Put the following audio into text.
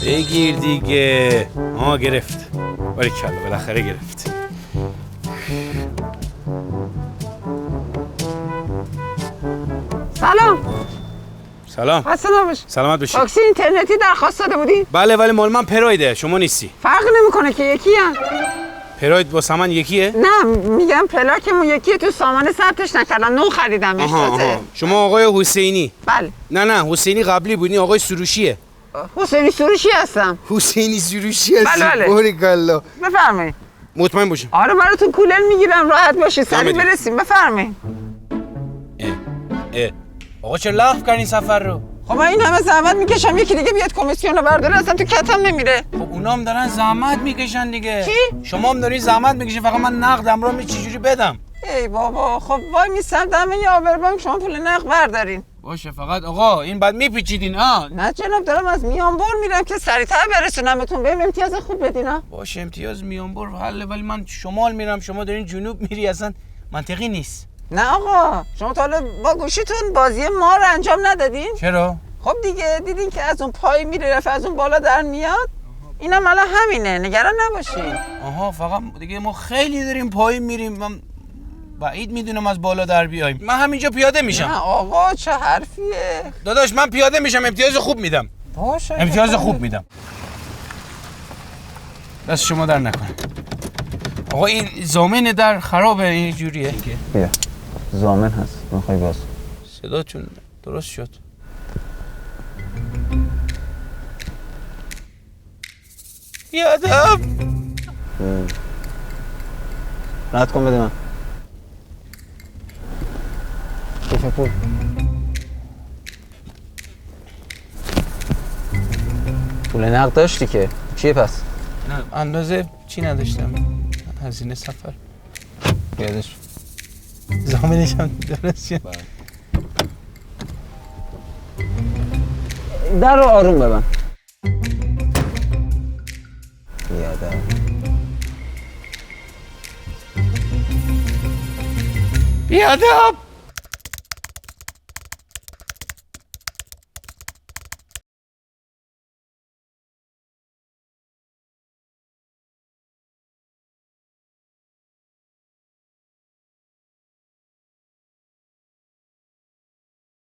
بگیر دیگه. گرفت. باریکلا بالاخره گرفت. سلام. حسن نباش. سلامت باشی. تاکسی اینترنتی درخواست داده بودی؟ بله ولی مال من پرویده، شما نیستی. فرق نمیکنه که یکی هم. پروید با سامان یکیه؟ نه میگم پلاکمون یکیه، تو سامان ثبتش نکردن، نو خریدمش تازه. شما آقای حسینی؟ بله. نه حسینی قبلی بودی، آقای سروشیه. حسینی سروشی هستم. حسینی سروشی هستی؟ بله. باریکلا. بفرمایید. مطمئن باشین. آره براتون کولر میگیرم، راحت باشید، سریع برسیم. بفرمایید. آقا چرا لغو کردین سفر رو؟ خب من این همه زحمت میکشم، یکی دیگه بیاد کمیسیون رو برداره، اصلا تو کتم نمیره. خب اونا هم دارن زحمت میکشن دیگه. کی؟ شما هم دارین زحمت میکشین، فقط من نقدم رو چجوری بدم؟ ای بابا خب وای میسم دم یه آبربانک شما پول نقد بردارین. باشه فقط آقا این بعد میپیچیدین نه جناب دارم از میانبر میرم که سریعتر برسونمتون، بهم امتیاز خوب بدین باشه امتیاز میانبر حله، ولی من شمال میرم شما دارین جنوب میری، اصلا منطقی نیست. نه آقا شما تا حالا با گوشیتون بازی ما رو انجام ندادین؟ چرا؟ خب دیگه دیدین که از اون پای میره رفت از اون بالا در میاد، اینم الان همینه، نگران نباشین. فقط دیگه ما خیلی داریم پایین میریم، من بعید میدونم از بالا در بیایم. من همینجا پیاده میشم. نه آقا چه حرفیه داداش، من پیاده میشم، امتیاز خوب میدم. باشه امتیاز خوب میدم. دست شما در نکنه. آقا این ضامن در خرابه این جوریه. بیا ضامن هست، میخوای باز صداتون درست شد. یادم رد کن بده من کیف پول. پول نقد داشتی که چیه پس؟ نه اندازه چی نداشتم، هزینه سفر. یادش زامنش هم درست شد. در رو آروم ببن. یادم بیادب